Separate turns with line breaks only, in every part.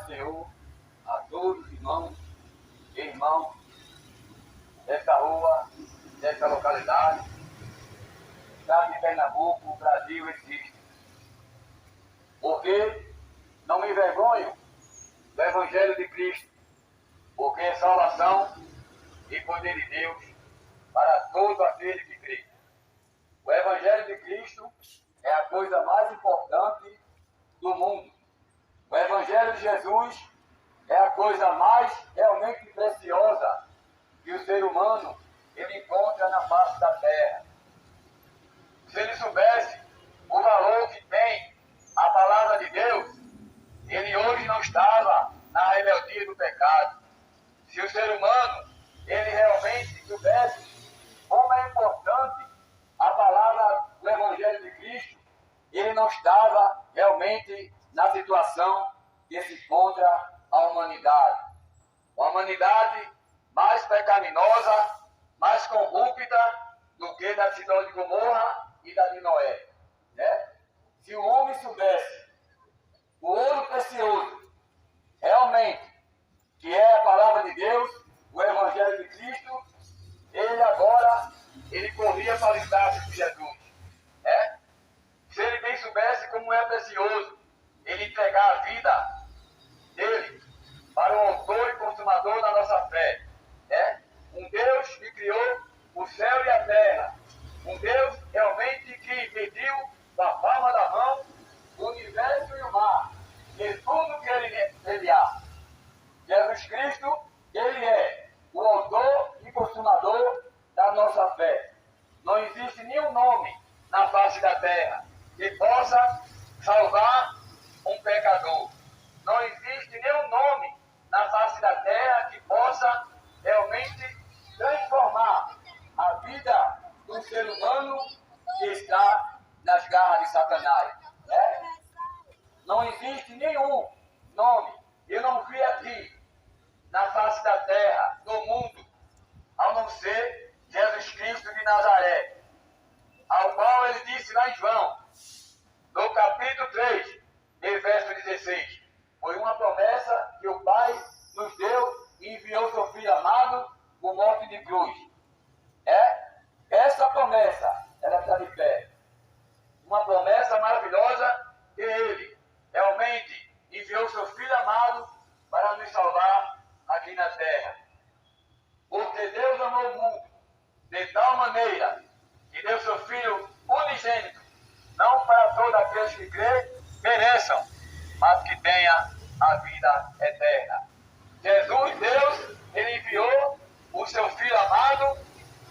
do Senhor a todos, irmãos e irmãos dessa rua, dessa localidade, estado de Pernambuco, o Brasil existe. Porque não me envergonho do Evangelho de Cristo, porque é salvação e poder de Deus para todo aquele que crê. O Evangelho de Cristo é a coisa mais importante do mundo. O Evangelho de Jesus é a coisa mais realmente preciosa que o ser humano ele encontra na face da terra. Se ele soubesse o valor que tem a palavra de Deus, ele hoje não estava na rebeldia do pecado. Se o ser humano ele realmente soubesse como é importante a palavra do Evangelho de Cristo, ele não estava realmente na situação que se encontra a humanidade. Uma humanidade mais pecaminosa, mais corrupta do que da cidade de Gomorra e da de Noé. Né? Se o homem soubesse o ouro precioso, realmente, que é a palavra de Deus, o Evangelho de Cristo, ele corria para os braços de Jesus. Né? Se ele bem soubesse como é precioso ele entregar a vida dele para o autor e consumador da nossa fé. Né? Um Deus que criou o céu e a terra. Um Deus realmente que mediu da palma da mão o universo e o mar. E tudo que ele há. Jesus Cristo, ele é o autor e consumador da nossa fé. Não existe nenhum nome na face da terra que possa salvar um pecador. Não existe nenhum nome na face da terra que possa realmente transformar a vida do ser humano que está nas garras de Satanás. Né? Não existe nenhum nome. Eu não vi aqui na face da terra, no mundo, a não ser Jesus Cristo de Nazaré, ao qual ele disse lá em João, no capítulo 3, e verso 16, foi uma promessa que o Pai nos deu e enviou seu Filho amado por morte de cruz. Essa promessa, ela está de pé. Uma promessa maravilhosa que ele realmente enviou seu Filho amado para nos salvar aqui na terra. Porque Deus amou o mundo de tal maneira que deu seu Filho unigênito, não para todos aqueles que crêem, pereçam, mas que tenha a vida eterna. Jesus, Deus, ele enviou o seu Filho amado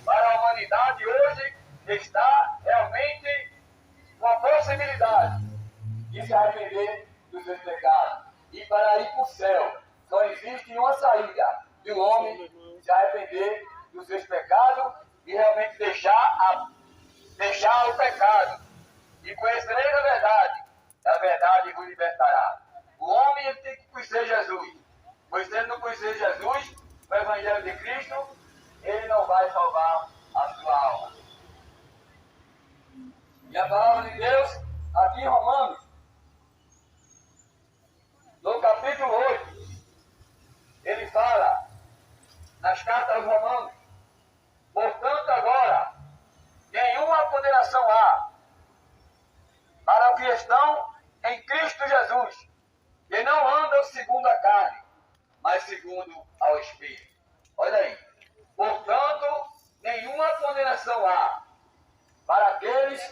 para a humanidade hoje está realmente com a possibilidade de se arrepender dos seus pecados e para ir para o céu. Só existe uma saída de um homem se arrepender dos seus pecados e realmente deixar o pecado. E conhecereis a verdade vos libertará. O homem ele tem que conhecer Jesus. Pois se ele não conhecer Jesus, o Evangelho de Cristo, ele não vai salvar a sua alma. E a palavra de Deus, aqui em Romanos, no capítulo 8, ele fala, nas cartas aos Romanos, portanto agora, nenhuma condenação há para os que estão em Cristo Jesus, que não andam segundo a carne, mas segundo ao Espírito. Olha aí. Portanto, nenhuma condenação há para aqueles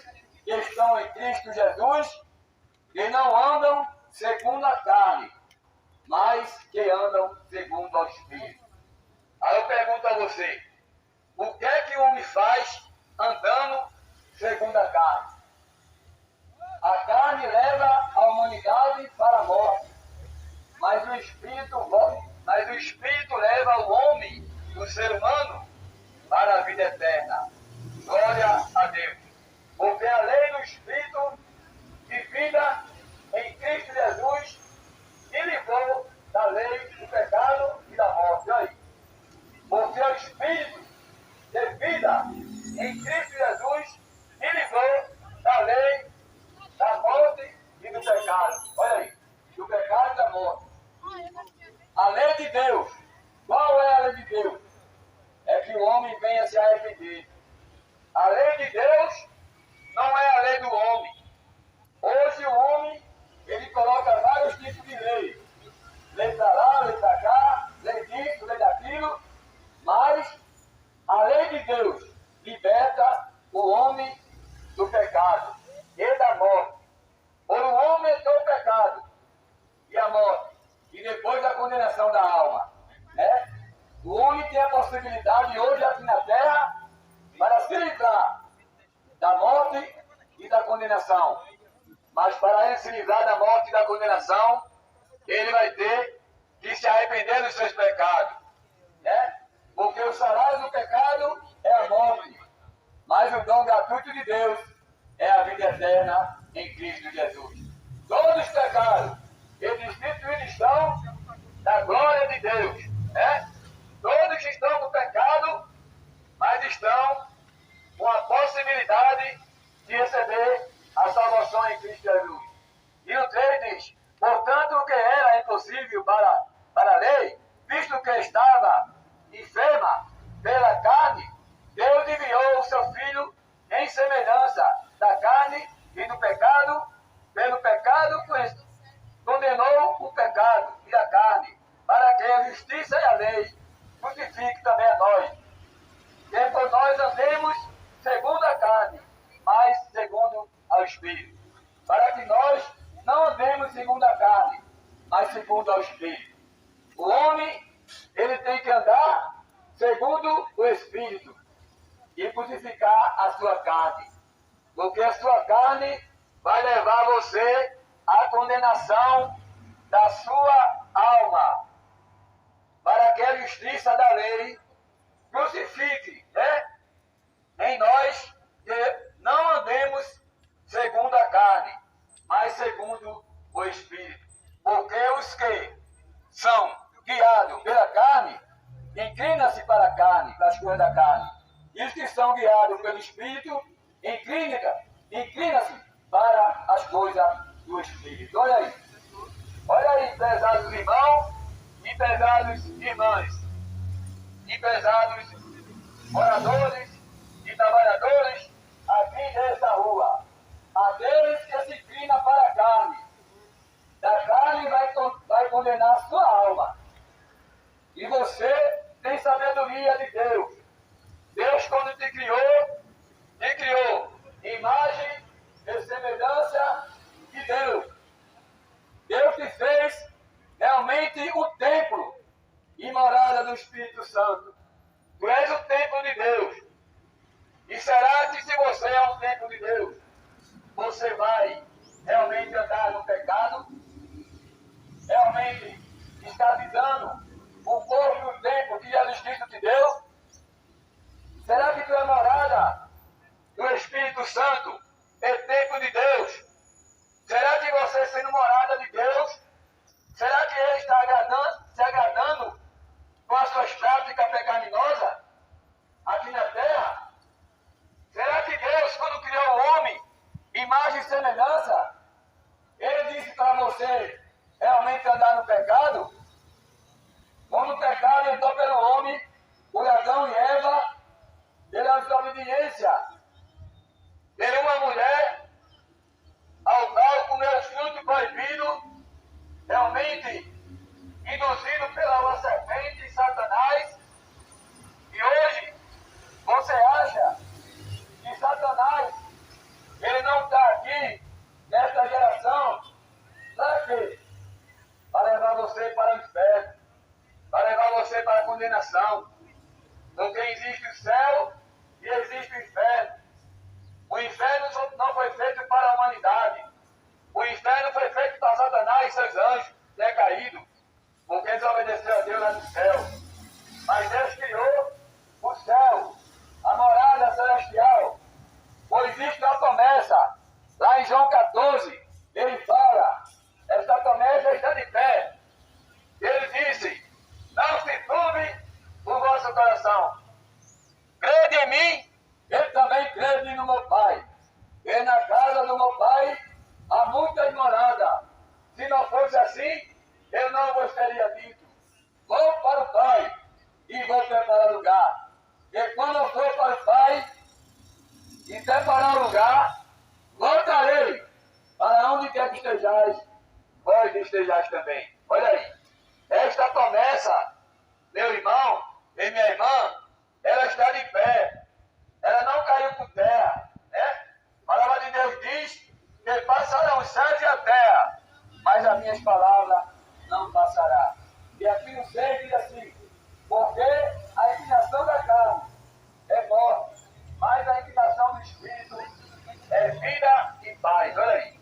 que estão em Cristo Jesus, que não andam segundo a carne, mas que andam segundo ao Espírito. Aí eu pergunto a você, o que é que o homem faz andando segundo a carne? A carne leva a humanidade para a morte, mas o Espírito leva o homem, o ser humano, para a vida eterna. Glória a Deus. Porque a lei do Espírito de vida em Cristo Jesus me livrou da lei do pecado e da morte. Olha aí. Porque o Espírito de vida em Cristo Jesus me livrou da lei da morte e do pecado. Olha aí. Do pecado e da morte. A lei de Deus. Qual é a lei de Deus? É que o homem venha se arrepender. A lei de Deus não é a lei do homem. Hoje o homem, ele coloca vários tipos de lei. Lei para lá, lei para cá, lei disso, lei daquilo. Mas a lei de Deus liberta o homem do pecado e da morte. Por o homem entrou o pecado e a morte, e depois a condenação da alma. Né? O homem tem a possibilidade hoje aqui na terra para se livrar da morte e da condenação. Mas para ele se livrar da morte e da condenação, ele vai ter que se arrepender dos seus pecados. Né? Porque o salário do pecado é a morte, mas o dom gratuito de Deus é a vida eterna em Cristo Jesus. Todos pecaram e destituídos estão da glória de Deus. Né? Todos estão no pecado, mas estão com a possibilidade de receber a salvação em Cristo Jesus. E o 3 diz: portanto, o que era impossível para a lei, visto que estava enferma pela carne, Deus enviou o seu Filho em semelhança da carne e do pecado. Pelo pecado condenou o pecado e a carne, para que a justiça e a lei justifiquem também a nós. Que por nós andemos segundo a carne, mas segundo ao Espírito. Para que nós não andemos segundo a carne, mas segundo ao Espírito. O homem, ele tem que andar segundo o Espírito e crucificar a sua carne. Porque a sua carne vai levar você à condenação da sua alma. Para que a justiça da lei crucifique, né? Em nós que não andemos segundo a carne, mas segundo o Espírito. Porque os que são guiados pela carne, inclinam-se para a carne, para as coisas da carne. E os que são guiados pelo Espírito, inclinam-se para as coisas do Espírito. Olha aí, pesados irmãos e pesados irmãs, e pesados moradores e trabalhadores aqui dessa rua. Aqueles que se inclinam para a carne, da carne vai condenar a sua alma. E você tem sabedoria de Deus. Deus, quando te criou imagem e semelhança de Deus. Deus te fez realmente o templo e morada do Espírito Santo. Tu és o templo de Deus. E será que se você é um templo de Deus, você vai realmente andar no pecado? Realmente está visando o corpo e o templo que Jesus Cristo te deu? Será que tu é morada do Espírito Santo, é templo de Deus? Será que você, sendo morada de Deus, será que Ele está se agradando com as suas práticas pecaminosas aqui na terra? Será que Deus, quando criou o homem, imagem e semelhança, Ele disse para você realmente andar no pecado? Quando o pecado entrou pelo homem, por Adão e Eva, pela desobediência, ter uma mulher ao qual comeu o fruto proibido, realmente induzido pela uma serpente, Satanás. E hoje você acha que Satanás, ele não está aqui nesta geração para quê? Para levar você para o inferno, para levar você para a condenação. Porque existe o céu e existe o inferno. O inferno não foi feito para a humanidade. O inferno foi feito para Satanás e seus anjos decaídos, porque desobedeceu a Deus lá no céu. Mas Deus criou o céu, a morada celestial. Pois existe uma promessa, lá em João 14, ele fala, esta promessa está de pé. Ele disse: não se turbe o vosso coração. Crede em mim, ele também crede no meu Pai. E na casa do meu Pai há muitas moradas. Se não fosse assim, eu não vos teria dito. para o Pai e vou preparar lugar. E quando eu for para o Pai e preparar lugar, voltarei para onde quer que estejais, vós estejais também. Olha aí, esta promessa, meu irmão e minha irmã, ela está de pé, ela não caiu por terra, né? A palavra de Deus diz que passarão os céus e a terra, mas as minhas palavras não passará. E aqui no 6 diz assim, porque a inclinação da carne é morte, mas a inclinação do Espírito é vida e paz. Olha aí,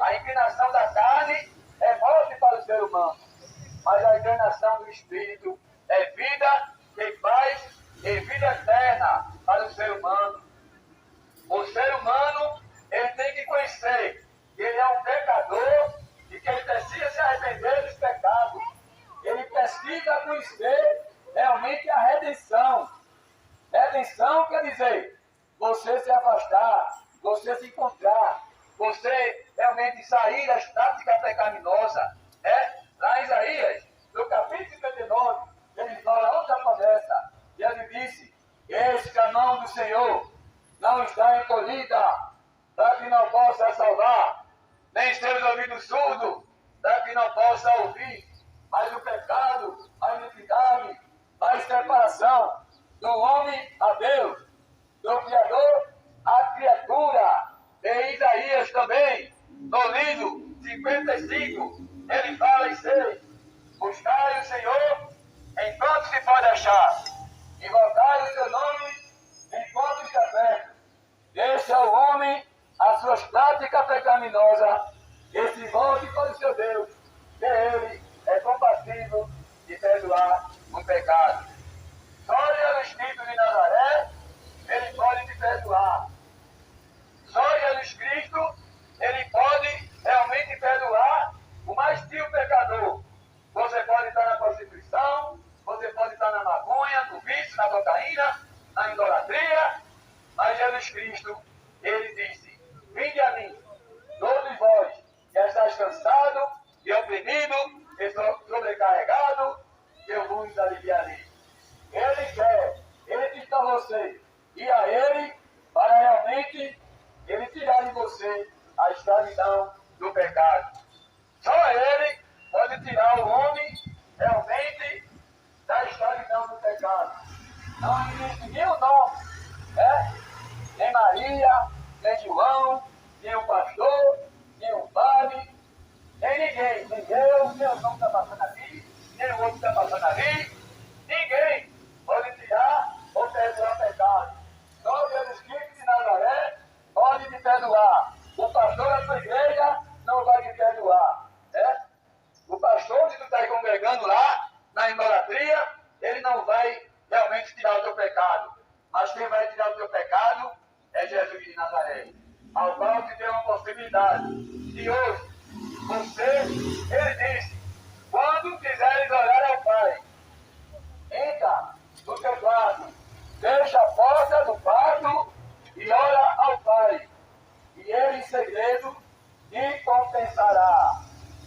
a inclinação da carne é morte para o ser humano, mas a inclinação do Espírito é vida e paz e vida eterna para o ser humano. O ser humano, ele tem que conhecer que ele é um pecador e que ele precisa se arrepender dos pecados. Ele precisa conhecer realmente a redenção. Redenção quer dizer você se afastar, você se encontrar, você realmente sair das práticas pecaminosas. Lá em Isaías, no capítulo 59, ele fala outra promessa. E ele disse, eis que a mão do Senhor não está encolhida, para que não possa salvar, nem seus ouvidos surdos, para que não possa ouvir. Mas o pecado, a iniquidade, a separação do homem a Deus, do Criador à criatura. Em Isaías também, no livro 55, ele fala em 6, buscai o Senhor enquanto se pode achar, invocar o seu nome enquanto está perto. Deixa o homem as suas práticas pecaminosas e se volte para o seu Deus, que ele é compassível de perdoar o pecado. Só Jesus Cristo de Nazaré, ele pode te perdoar. Só Jesus Cristo, ele pode realmente perdoar o mais vil pecador. Você pode estar na prostituição, você pode estar na maconha, no vício, na cocaína, na idolatria, mas Jesus Cristo, ele disse, vinde a mim, todos vós que estáis cansados e oprimidos e sobrecarregados, que eu vos aliviarei. Ele quer, ele diz para você, e a ele, para realmente ele tirar de você a escravidão do pecado. Só ele pode tirar o homem realmente da escravidão do pecado. Não existe nenhum nome, nem Maria, nem João, nem o pastor, nem o padre, nem ninguém, nem eu, nem o nome está passando ali, nem o outro está passando ali, ninguém pode tirar ou perdoar pecado. Só Jesus Cristo de Nazaré pode te perdoar. O pastor da sua igreja não vai te perdoar. O pastor que tu está congregando lá, na idolatria, ele não vai realmente tirar o teu pecado. Mas quem vai tirar o teu pecado é Jesus de Nazaré, ao qual te deu uma possibilidade. E hoje, ele disse, quando quiseres orar ao Pai, entra no teu quarto, fecha a porta do quarto e ora ao Pai. E ele em segredo te compensará.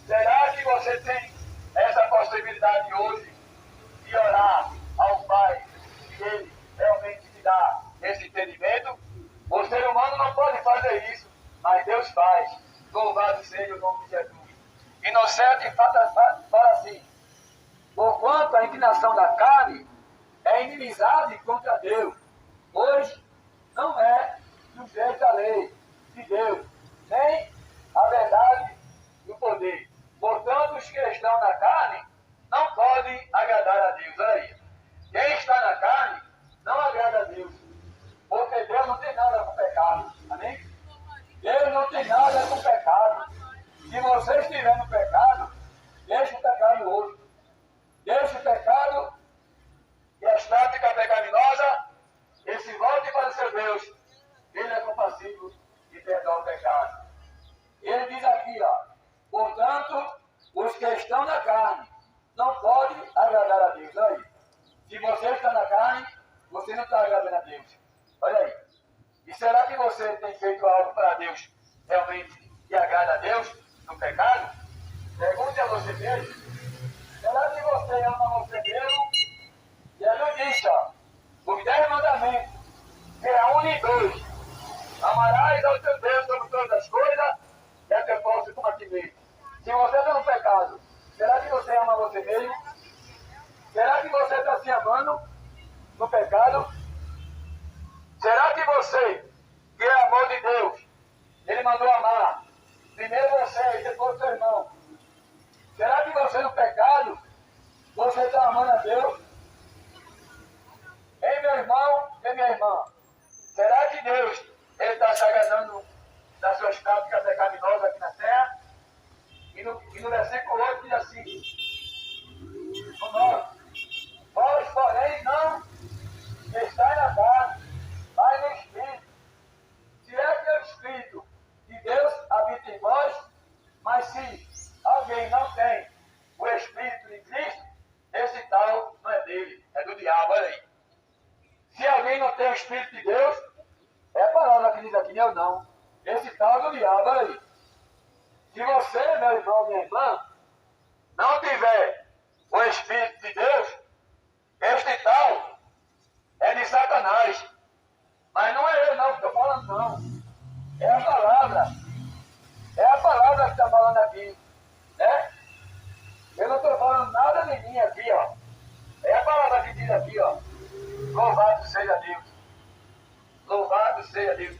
Será que você tem essa possibilidade hoje de orar ao Pai e ele realmente te dá esse entendimento? O ser humano não pode fazer isso, mas Deus faz. Louvado seja o nome de Jesus. E no 7 fala assim, porquanto a inclinação da carne é inimizade contra Deus, pois não é sujeito à lei de Deus, nem a verdade do poder. Portanto, os que estão na carne não podem agradar a Deus. Olha aí. Quem está na carne não agrada a Deus, porque Deus não tem nada com pecado. Amém? Deus não tem nada com pecado. Se você estiver no pecado, deixe o pecado hoje. Deixe o pecado e as práticas pecaminosas e se volte para o seu Deus. Ele é compassivo e perdoa o pecado. Ele diz aqui, portanto, os que estão na carne não podem agradar a Deus. Olha aí. Se você está na carne, você não está agradando a Deus. Olha aí. E será que você tem feito algo para Deus realmente que agrada a Deus no pecado? Pergunte a você mesmo. Será que você ama você mesmo disse, ó, os 10 mandamentos, que é um e dois. Amarás ao teu Deus sobre todas as coisas e a teu próximo como a ti mesmo. Se você está no pecado, será que você ama você mesmo? Será que você está se amando no pecado? Será que você, que é amor de Deus, Ele mandou amar primeiro você e depois seu irmão? Será que você no pecado, você está amando a Deus? Ei, meu irmão e minha irmã, será que Deus está se agradando das suas práticas pecaminosas aqui na terra? E no versículo 8 diz assim, o 9, vós, porém, não estáis na carne, mas no Espírito. Se é que o Espírito de Deus habita em vós, mas se alguém não tem o Espírito de Cristo, esse tal não é dele, é do diabo, olha aí. Se alguém não tem o Espírito de Deus, é a palavra que diz aqui, eu não. Esse tal é do diabo, olha aí. Se você, meu irmão, minha irmã, não tiver o Espírito de Deus, este tal é de Satanás. Mas não é eu não que estou falando, não. É a palavra. É a palavra que está falando aqui. Né? Eu não estou falando nada de mim aqui, ó. É a palavra que diz aqui, ó. Louvado seja Deus. Louvado seja Deus.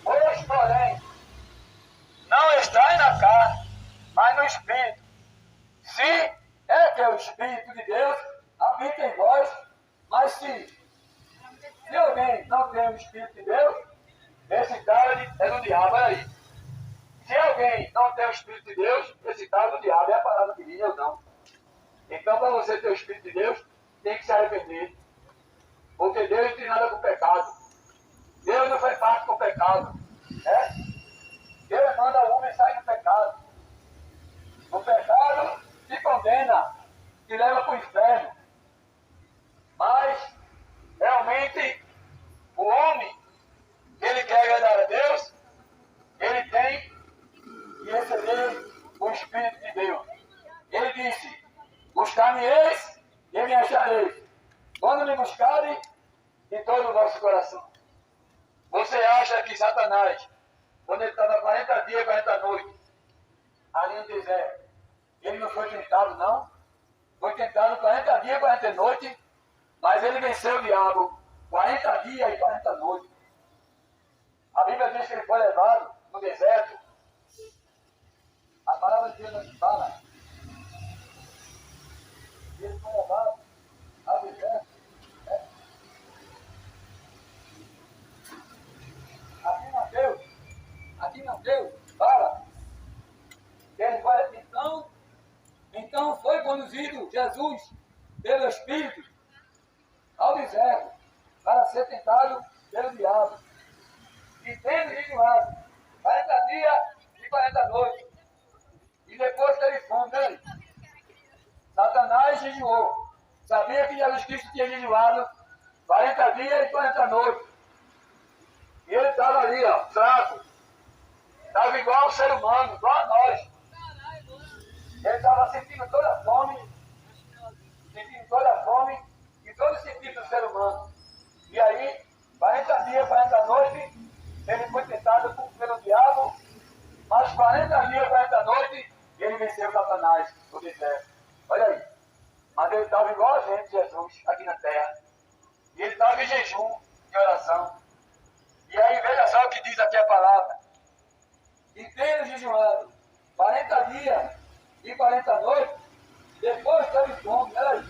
Pois, porém, não estáis na carne, mas no Espírito. Se é que o Espírito de Deus habita em vós, mas se alguém não tem o Espírito de Deus, esse tal é do diabo, olha aí. Se alguém não tem o Espírito de Deus, esse tal é do diabo, é a palavra que diz, eu não. Então, para você ter o Espírito de Deus, tem que se arrepender. Porque Deus não tem nada com o pecado. Deus não faz parte com o pecado. Né? Deus manda o homem sair do pecado. O pecado te condena, te leva para o inferno. Mas, realmente, o homem, ele quer agradar a Deus, ele tem que receber o Espírito de Deus. Ele disse, buscar-me-eis e me achareis. Quando me buscarem, de todo o vosso coração. Você acha que Satanás, quando ele estava 40 dias, 40 noites, ali no deserto, ele não foi tentado, não? Foi tentado 40 dias, 40 noites, mas ele venceu o diabo 40 dias e 40 noites. A Bíblia diz que ele foi levado no deserto. A palavra de Deus não fala. Ele foi levado ao deserto. Né? Aqui não deu, fala. Ele foi, então foi conduzido Jesus pelo Espírito ao deserto para ser tentado pelo diabo. E tendo jejuado 40 dias e 40 noites. E depois teve fome, né? Satanás jejuou. Sabia que Jesus Cristo tinha jejuado 40 dias e 40 noites. E ele estava ali, ó, fraco. Estava igual ao ser humano, igual a nós. Ele estava sentindo toda a fome e todo o sentido do ser humano. E aí, 40 dias, 40 noites, ele foi tentado pelo diabo, mas 40 dias, 40 noites, ele venceu Satanás no deserto. Olha aí. Mas ele estava igual a gente, Jesus, aqui na terra. E ele estava em jejum, em oração. E aí, veja só o que diz aqui a palavra. E tendo jejuado 40 dias e 40 noites, depois teve fome. Olha aí.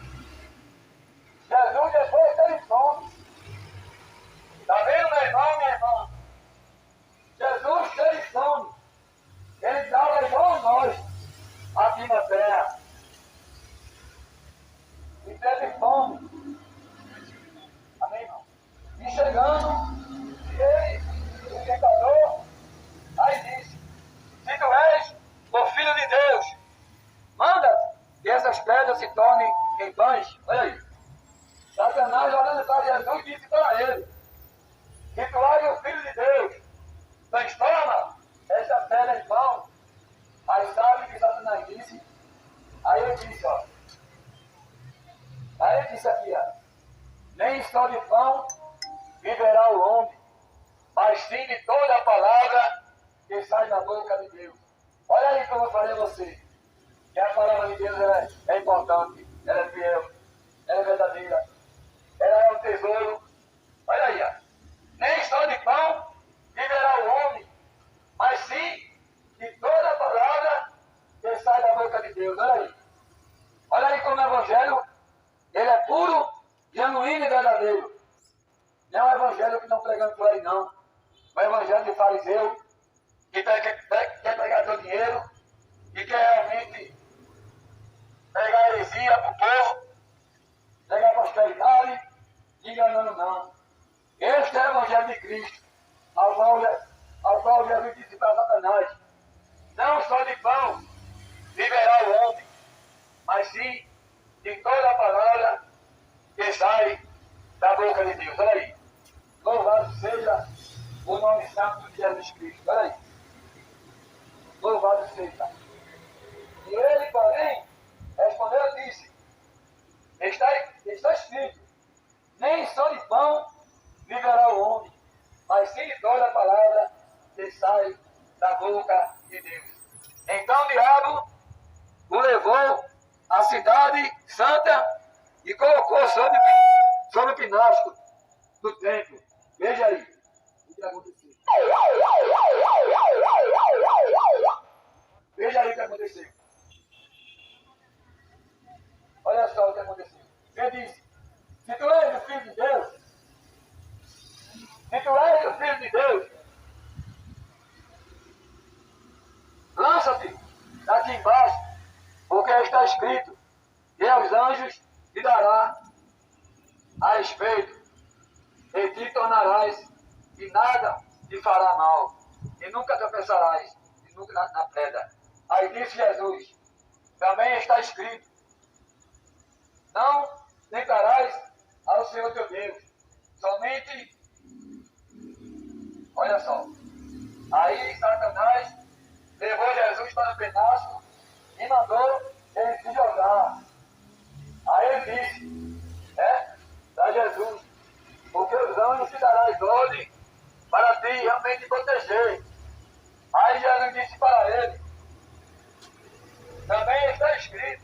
Jesus depois teve fome. Está vendo, meu irmão, minha irmã? Jesus teve fome. Ele estava igual a nós, aqui na terra. E teve fome. Amém, irmão? E chegando, ele, o tentador, aí disse, se tu és o Filho de Deus, manda que essas pedras se tornem em pães. Olha aí. Satanás olhando para Jesus disse para ele, se tu és o Filho de Deus, transforma essa pedra em pão. Aí sabe o que Satanás disse? Aí ele disse, ó. Aí ele disse aqui, ó. só de pão viverá o homem, mas sim de toda a palavra que sai da boca de Deus. Olha aí como eu falei a você, que a palavra de Deus é importante, ela é fiel, ela é verdadeira, ela é um tesouro. Olha aí, ó. Nem só de pão viverá o homem, mas sim de toda a palavra que sai da boca de Deus. Olha aí. Olha aí como o evangelho, ele é puro, genuíno e verdadeiro. Não é um evangelho que estão pregando por aí, não. É um evangelho de fariseu, que quer pegar seu dinheiro, e quer realmente pegar heresia para o povo, pegar prosperidade, enganando não. Este é o evangelho de Cristo, ao qual Jesus disse para Satanás: não só de pão viverá o homem, mas sim de toda a palavra que sai da boca de Deus. Olha aí. Louvado seja o nome santo de Jesus Cristo. Olha aí. Louvado seja. E ele, porém, respondeu e disse: está escrito, nem só de pão viverá o homem, mas sim de toda a palavra que sai da boca de Deus. Então o diabo o levou à cidade santa e colocou sobre o pináculo do templo. Veja aí o que aconteceu. Veja aí o que aconteceu. Olha só o que aconteceu. Ele disse: se tu és o Filho de Deus, se tu és o Filho de Deus, lança-te daqui embaixo, porque está escrito: e aos anjos te dará a respeito, e te tornarás, e nada te fará mal, e nunca tropeçarás, e nunca na pedra. Aí disse Jesus: também está escrito: não tentarás ao Senhor teu Deus, somente, olha só, aí Satanás levou Jesus para o penasco e mandou ele se jogar. Aí ele disse, para Jesus: porque os anjos te darás ordem para ti realmente proteger. Aí Jesus disse para ele: também está escrito,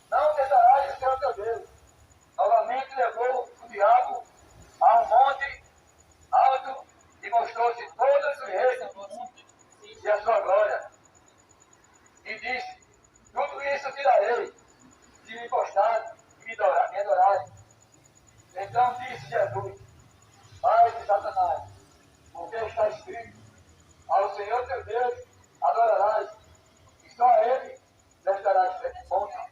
não tentarás o Senhor teu Deus. Novamente levou o diabo a um monte alto e mostrou-se todos os reis do mundo e a sua glória. E disse: tudo isso te darei, se me prostrar e me adorar. Então disse Jesus: Pai de Satanás, porque está escrito: ao Senhor teu Deus adorarás, e só a Ele prestarás conta.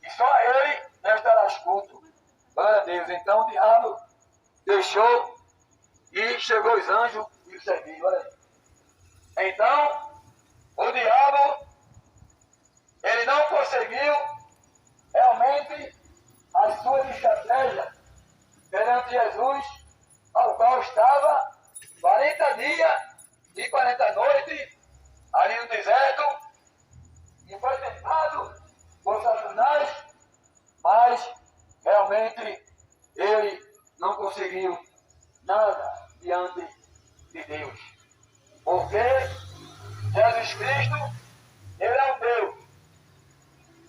E só a Ele prestarás culto. Glória a Deus. Então o diabo deixou e chegou os anjos e o serviram. Olha aí. Então o diabo, ele não conseguiu realmente as suas estratégias perante Jesus, ao qual estava 40 dias e 40 noites ali no deserto, e foi tentado por Satanás, mas realmente ele não conseguiu nada diante de Deus. Porque Jesus Cristo, ele é um Deus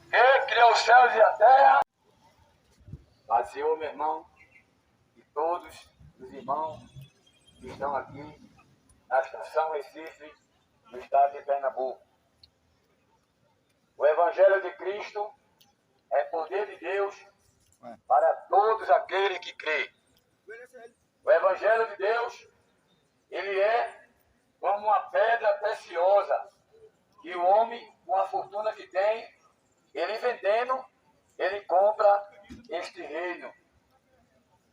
que criou os céus e a terra. Mas Senhor, meu irmão, e todos os irmãos que estão aqui na estação Recife, no estado de Pernambuco. O Evangelho de Cristo é poder de Deus para todos aqueles que creem. O Evangelho de Deus, ele é como uma pedra preciosa, que o homem, com a fortuna que tem, ele vendendo, ele compra este reino.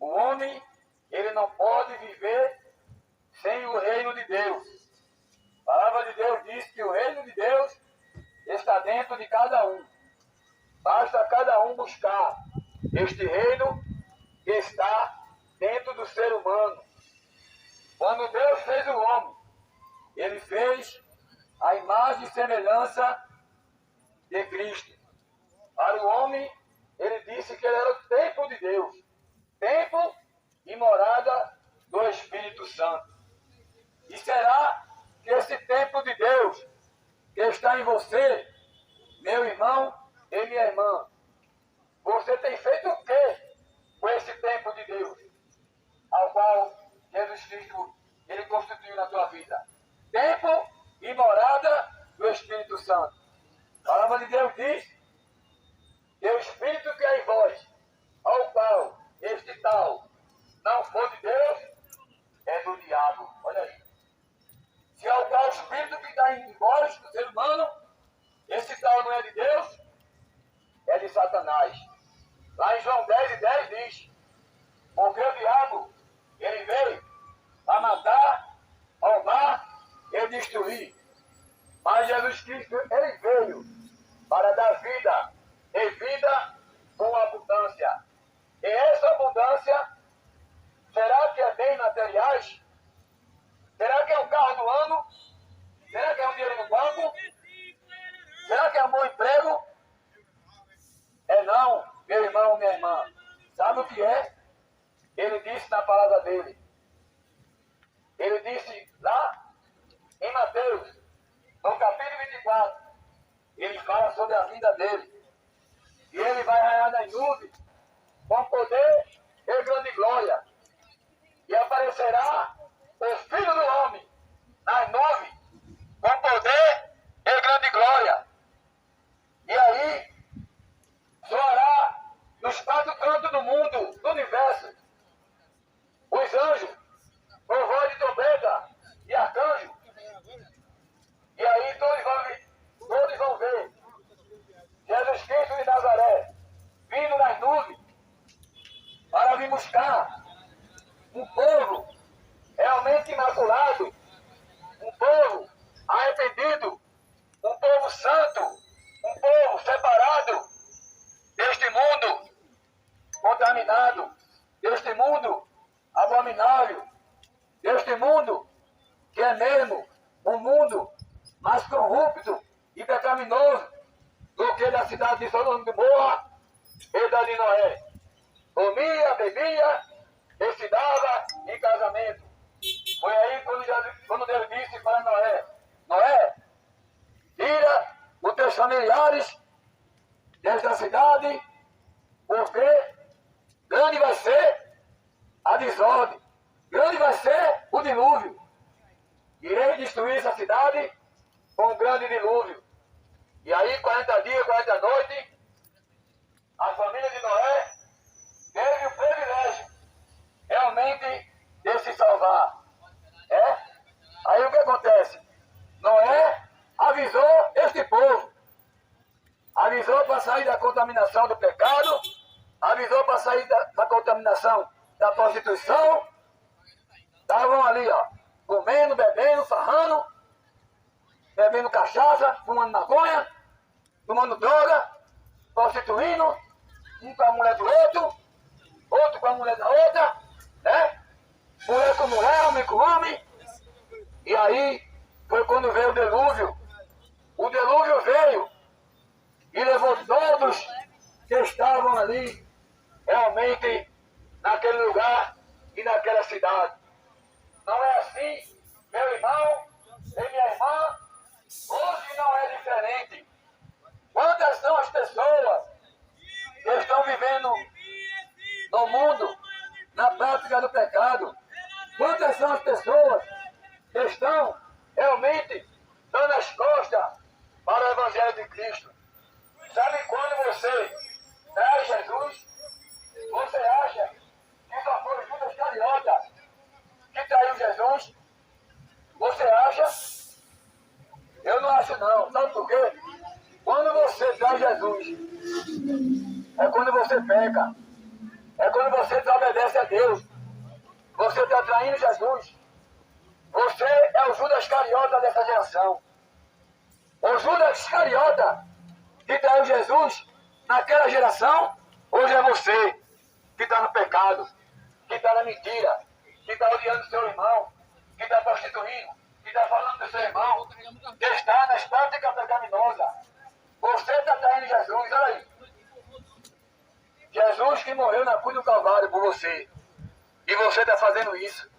O homem, ele não pode viver sem o reino de Deus. A palavra de Deus diz que o reino de Deus está dentro de cada um. Basta cada um buscar este reino que está dentro do ser humano. Quando Deus fez o homem, ele fez a imagem e semelhança de Cristo. Para o homem, ele disse que ele era o templo de Deus. Templo e morada do Espírito Santo. E será que esse templo de Deus que está em você, meu irmão e minha irmã, você tem feito o quê com esse templo de Deus, ao qual Jesus Cristo ele constituiu na tua vida? Templo e morada do Espírito Santo. A palavra de Deus diz que o Espírito que é em vós, ao qual este tal não for de Deus, é do diabo. Olha aí. Se ao qual o Espírito que está em vós, do ser humano, esse tal não é de Deus, é de Satanás. Lá em João 10:10 diz, porque o diabo, ele veio para matar, roubar e destruir. Mas Jesus Cristo, ele veio para dar vida, e vida com abundância. E essa abundância, será que é bem materiais? Será que é um carro do ano? Será que é um dinheiro no banco? Será que é um bom emprego? É não, meu irmão, minha irmã. Sabe o que é? Ele disse na palavra dele. Ele disse lá em Mateus, no capítulo 24, ele fala sobre a vinda dele. E ele vai raiar nas nuvens com poder e grande glória. E aparecerá o Filho do Homem nas nuvens com poder e grande glória. E aí soará nos quatro cantos do mundo, do universo, os anjos, com voz de trombeta e arcanjo. E aí todos vão ver Jesus Cristo de Nazaré vindo nas nuvens para vir buscar um povo realmente imaculado, um povo arrependido, um povo santo, um povo separado deste mundo contaminado, deste mundo abominável, deste mundo que é mesmo um mundo mais corrupto e pecaminoso do que da cidade de Sodoma e Gomorra e da de Noé. Comia, bebia e se dava em casamento. Foi aí quando Deus disse para Noé, Noé, tira os teus familiares desta cidade, porque grande vai ser a desordem, grande vai ser o dilúvio. Irei destruir essa cidade com um grande dilúvio. E aí, 40 dias, 40 noites, a família de Noé teve o privilégio realmente de se salvar. Aí o que acontece? Noé avisou este povo. Avisou para sair da contaminação do pecado, avisou para sair da contaminação da prostituição. Estavam ali, ó, comendo, bebendo, farrando, bebendo cachaça, fumando maconha, tomando droga, prostituindo, um com a mulher do outro, outro com a mulher da outra, né? Mulher com mulher, homem com homem. E aí foi quando veio o dilúvio. O dilúvio veio e levou todos que estavam ali, realmente, naquele lugar e naquela cidade. Não é assim, meu irmão e minha irmã? Hoje não é diferente. Quantas são as pessoas que estão vivendo no mundo, na prática do pecado? Quantas são as pessoas que estão realmente dando as costas para o Evangelho de Cristo? Sabe quando você trai Jesus, você acha que só foi Judas Iscariote que traiu Jesus? Você acha? Eu não acho não. Sabe por quê? Quando você trai Jesus, é quando você peca. É quando você desobedece a Deus. Você está traindo Jesus. Você é o Judas Iscariote dessa geração. O Judas Iscariote que traiu Jesus naquela geração, hoje é você que está no pecado, que está na mentira, que está odiando o seu irmão, que está prostituindo, que está falando do seu irmão, que está nas práticas pecaminosas. Você está traindo Jesus, olha aí. Jesus que morreu na cruz do Calvário por você. E você está fazendo isso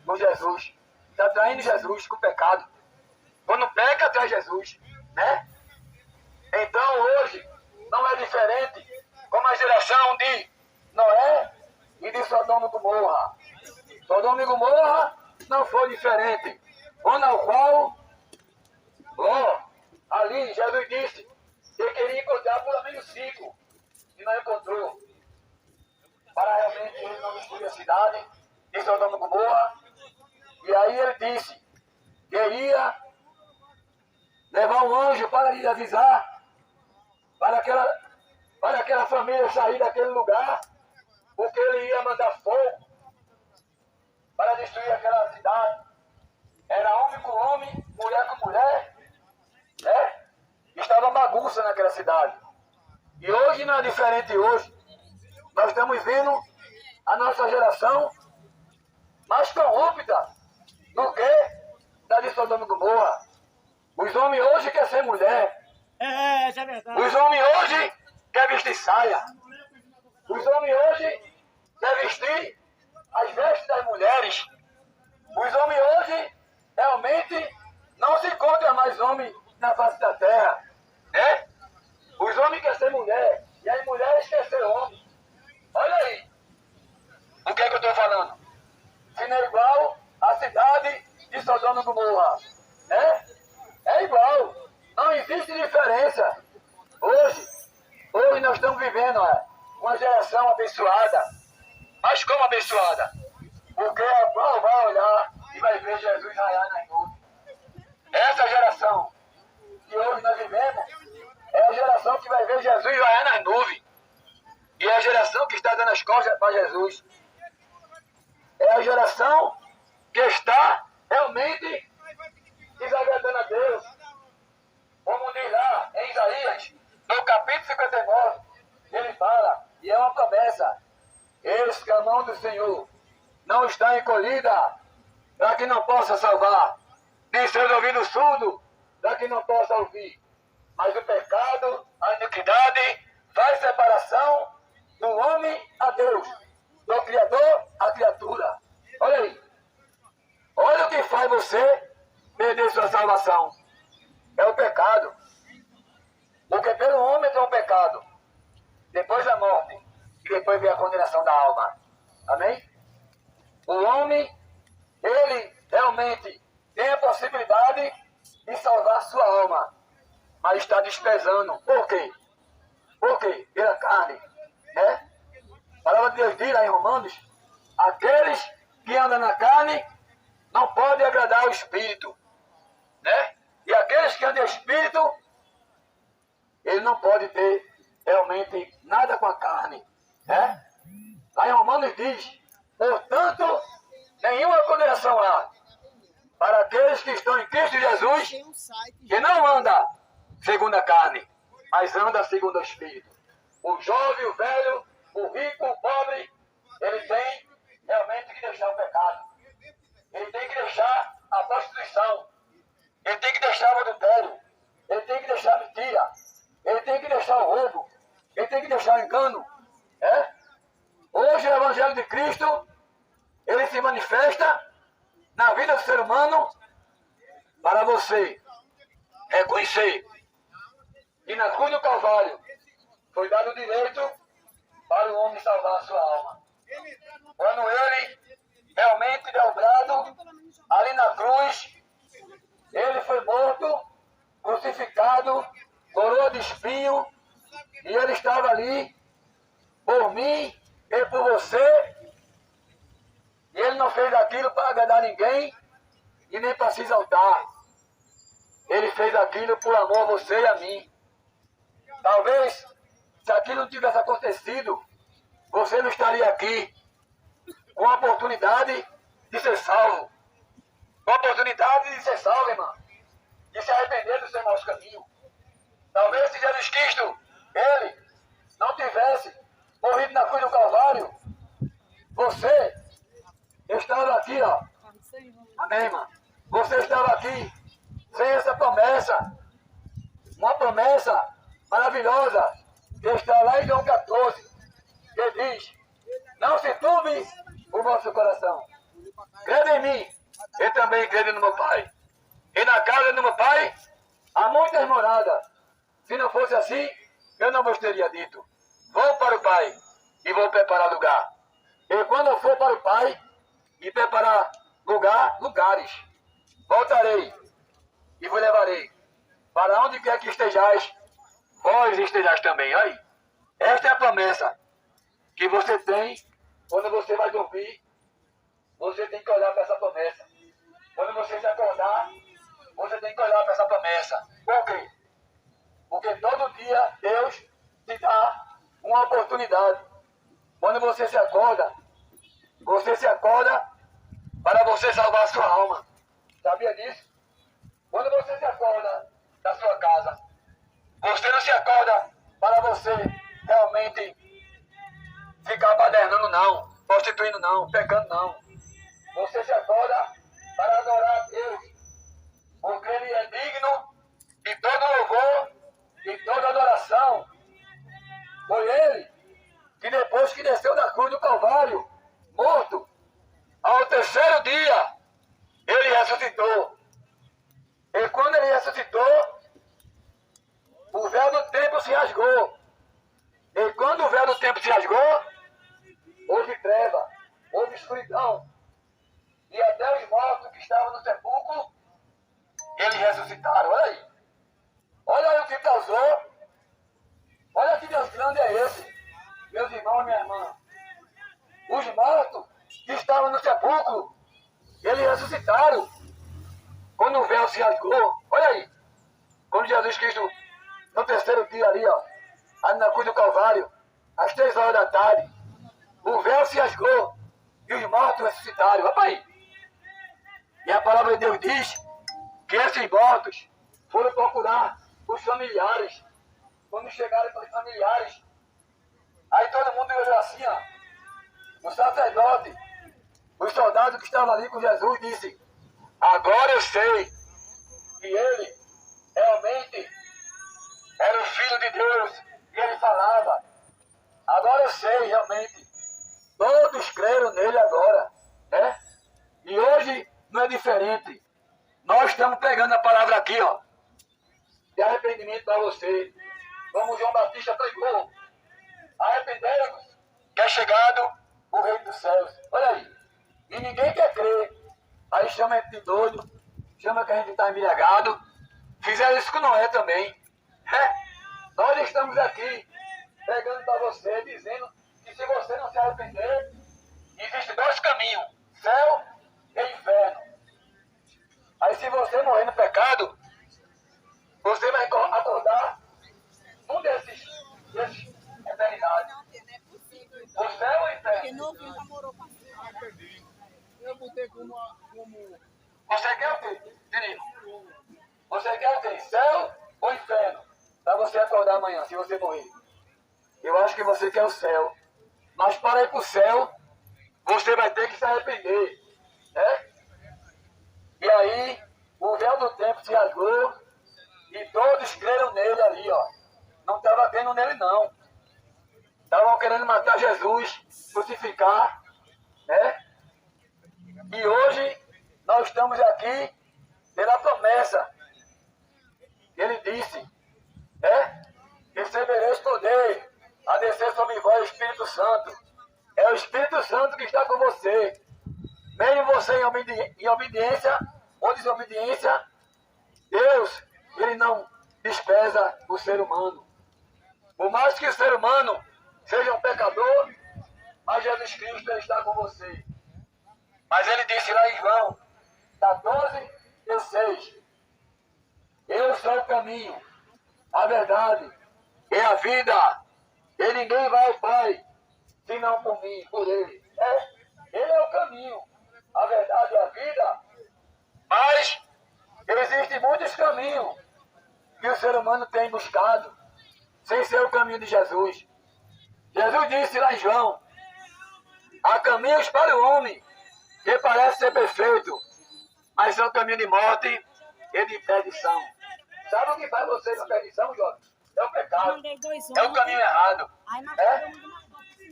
com Jesus. Está traindo Jesus com o pecado. Quando peca, traz Jesus, né? Então hoje não é diferente como a geração de Noé e de Sodoma e Gomorra. Sodoma e Gomorra não foi diferente. Onde ao qual, ali Jesus disse que queria encontrar pelo menos 5 e não encontrou. Para realmente ele não destruir a cidade de Sodoma e Gomorra. E aí ele disse que ia levar um anjo para lhe avisar para aquela família sair daquele lugar, porque ele ia mandar fogo para destruir aquela cidade. Era homem com homem, mulher com mulher, né? Estava bagunça naquela cidade. E hoje não é diferente hoje. Nós estamos vendo a nossa geração mais corrupta do que da de Sodoma e Gomorra. Os homens hoje querem ser mulher.
Isso é verdade.
Os homens hoje querem vestir saia. Os homens hoje querem vestir as vestes das mulheres. Os homens hoje realmente não se encontram mais homens na face da terra, né? Os homens querem ser mulher e as mulheres querem ser homem. Olha aí o que é que eu estou falando. Se não é igual à cidade de Sodoma e Gomorra, né? É igual. Não existe diferença. Hoje nós estamos vivendo uma geração abençoada. Mas como abençoada? Porque a qual vai olhar e vai ver Jesus raiar nas nuvens. Essa geração que hoje nós vivemos é a geração que vai ver Jesus raiar nas nuvens. E é a geração que está dando as costas para Jesus. É a geração que está realmente desagradando a Deus. Como diz lá em Isaías, no capítulo 59, ele fala, e é uma promessa: eis que a mão do Senhor não está encolhida para que não possa salvar, nem seus ouvidos surdos para que não possa ouvir. Mas o pecado, a iniquidade, faz separação do homem a Deus, do Criador à criatura. Olha aí. Olha o que faz você perder sua salvação. É o pecado. Porque pelo homem é um pecado. Depois da morte. E depois vem a condenação da alma. Amém? O homem, ele realmente tem a possibilidade de salvar sua alma. Mas está desprezando. Por quê? Por quê? Pela carne. Né? A palavra de Deus diz lá em Romanos: aqueles que andam na carne não podem agradar o Espírito. Né? E aqueles que andam em Espírito, ele não pode ter realmente nada com a carne. Né? Lá em Romanos diz: portanto, nenhuma condenação há para aqueles que estão em Cristo Jesus, que não anda segundo a carne, mas anda segundo o Espírito. O jovem, o velho, o rico, o pobre, ele tem realmente que deixar o pecado. Ele tem que deixar a prostituição. Ele tem que deixar o adultério. Ele tem que deixar a mentira. Ele tem que deixar o roubo. Ele tem que deixar o engano. Hoje o Evangelho de Cristo, ele se manifesta na vida do ser humano para você reconhecer que na cruz do Calvário foi dado o direito para o homem salvar a sua alma. Quando ele realmente dobrado ali na cruz, ele foi morto, crucificado, coroa de espinho, e ele estava ali por mim e por você. E ele não fez aquilo para agradar ninguém e nem para se exaltar. Ele fez aquilo por amor a você e a mim. Talvez, se aquilo não tivesse acontecido, você não estaria aqui com a oportunidade de ser salvo. Com a oportunidade de ser salvo, irmão. De se arrepender do seu mau caminho. Talvez se Jesus Cristo, ele, não tivesse morrido na cruz do Calvário, você estava aqui, ó. Amém, irmão? Você estava aqui sem essa promessa. Uma promessa maravilhosa que está lá em João 14. que diz: não se turbe o vosso coração. Crede em mim, e também crede no meu Pai. E na casa do meu Pai há muitas moradas. Se não fosse assim, eu não vos teria dito: vou para o Pai e vou preparar lugar. E quando eu for para o Pai e preparar lugares, voltarei e vos levarei para onde quer que estejais, vós estejais também. Aí, esta é a promessa que você tem quando você vai dormir. Você tem que olhar para essa promessa. Quando você se acordar, você tem que olhar para essa promessa. Por quê? Porque todo dia Deus te dá uma oportunidade. Quando você se acorda para você salvar a sua alma. Sabia disso? Quando você se acorda da sua casa, você não se acorda para você realmente ficar badernando não, prostituindo não, pecando não. Você se acorda para adorar a Deus, porque Ele é digno de todo louvor e toda adoração. Foi Ele que depois que desceu da cruz do Calvário, morto, ao terceiro dia, Ele ressuscitou. E quando Ele ressuscitou, o véu do templo se rasgou. E quando o véu do templo se rasgou, houve treva, houve escuridão. E até os mortos que estavam no sepulcro, eles ressuscitaram. Olha aí. Olha aí o que causou. Olha que Deus grande é esse. Meus irmãos e minha irmã. Os mortos que estavam no sepulcro, eles ressuscitaram. Quando o véu se rasgou, olha aí. Quando Jesus Cristo, no terceiro dia ali, ó, ali na cruz do Calvário, às 3 horas da tarde, o véu se rasgou e os mortos ressuscitaram. Olha aí. E a palavra de Deus diz que esses mortos foram procurar os familiares. Quando chegaram para os familiares, aí todo mundo olhou assim, ó. O sacerdote, os soldados que estavam ali com Jesus, disse: agora eu sei que ele realmente era o Filho de Deus. E ele falava: agora eu sei realmente. Todos creram nele agora, né? E hoje não é diferente. Nós estamos pegando a palavra aqui, ó, de arrependimento para você. Como João Batista pregou: arrependei-vos, que é chegado o reino dos céus. Olha aí. E ninguém quer crer. Aí chama a gente de doido, chama que a gente está embriagado. Fizeram isso com Noé também. Nós estamos aqui pregando para você, dizendo que se você não se arrepender, existem 2 caminhos: céu e inferno. Aí se você morrer no pecado, você vai acordar um desses eternidades. O céu ou o inferno?
Eu botei como...
Você quer o quê, menino? Você quer o quê? Céu ou inferno? Para você acordar amanhã, se você morrer. Eu acho que você quer o céu. Mas para ir para o céu, você vai ter que se arrepender. Né? E aí, o véu do tempo se rasgou e todos creram nele ali, ó. Não estava crendo nele, não. Estavam querendo matar Jesus, crucificar, né? E hoje, nós estamos aqui pela promessa. Ele disse, né? Recebereis poder a descer sobre vós o Espírito Santo. É o Espírito Santo que está com você. Mesmo você em obediência ou desobediência, Deus, Ele não despreza o ser humano. Por mais que o ser humano seja um pecador, mas Jesus Cristo ele está com você. Mas Ele disse lá em João 14:6, eu sou o caminho, a verdade e a vida. E ninguém vai ao Pai, senão por mim, por Ele. Ele é o caminho, a verdade e a vida. Mas existem muitos caminhos que o ser humano tem buscado, sem ser o caminho de Jesus. Jesus disse lá em João, há caminhos para o homem que parece ser perfeito, mas são caminho de morte e de perdição. Sabe o que faz você na perdição, Jorge? É o pecado. É o caminho errado.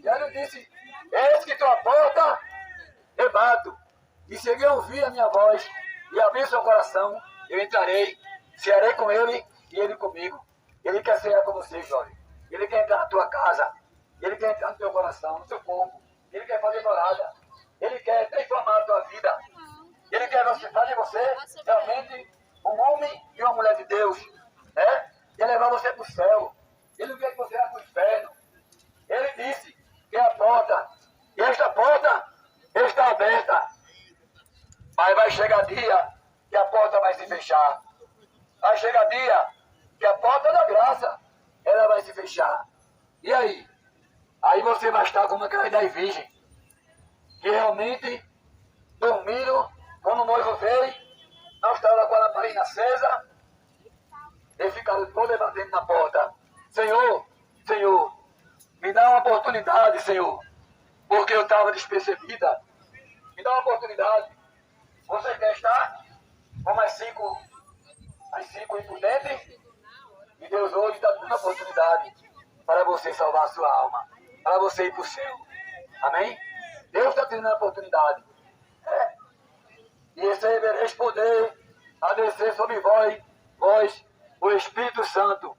E aí ele disse, eis que estou à porta, e bato. E se alguém ouvir a minha voz e abrir seu coração, eu entrarei, cearei com ele e ele comigo. Ele quer cear com você, jovem. Ele quer entrar na tua casa. Ele quer entrar no teu coração, no teu corpo. Ele quer fazer morada. Ele quer transformar a tua vida. Ele quer fazer você realmente um homem e uma mulher de Deus. Né? Quer levar você para o céu. Ele não quer que você vá para o inferno. Ele disse que é a porta. E esta porta está aberta. Mas vai chegar dia que a porta vai se fechar. Vai chegar dia que a porta da graça ela vai se fechar. E aí? Aí você vai estar como aquelas 10 virgens que realmente dormiram quando o noivo veio, não estavam com a lamparina acesa e ficaram todas batendo na porta. Senhor, Senhor, me dá uma oportunidade, Senhor, porque eu estava despercebida. Me dá uma oportunidade. Você quer estar como as cinco impudentes? E Deus hoje está dando uma oportunidade para você salvar a sua alma, para você ir para o céu. Amém? Deus está te dando a oportunidade. E recebereis poder a descer sobre vós, o Espírito Santo,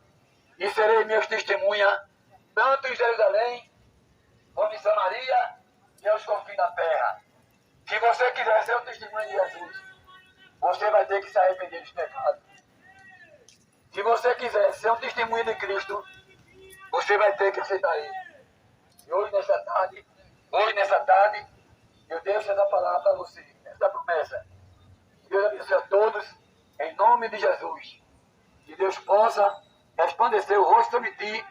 e sereis minhas testemunhas, tanto em Jerusalém, como em Samaria e aos confins da terra. Se você quiser ser o testemunho de Jesus, você vai ter que se arrepender dos pecados. Se você quiser ser um testemunho de Cristo, você vai ter que aceitar Ele. E hoje nessa tarde, eu deixo essa palavra para você, essa promessa. Deus abençoe a todos, em nome de Jesus. Que Deus possa resplandecer o rosto sobre ti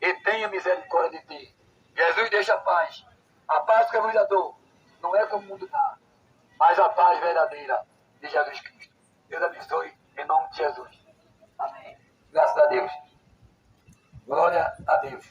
e tenha misericórdia de ti. Jesus deixa a paz. A paz que eu vos dou não é como o mundo dá, mas a paz verdadeira de Jesus Cristo. Deus abençoe, em nome de Jesus. Amém. Graças a Deus. Glória a Deus.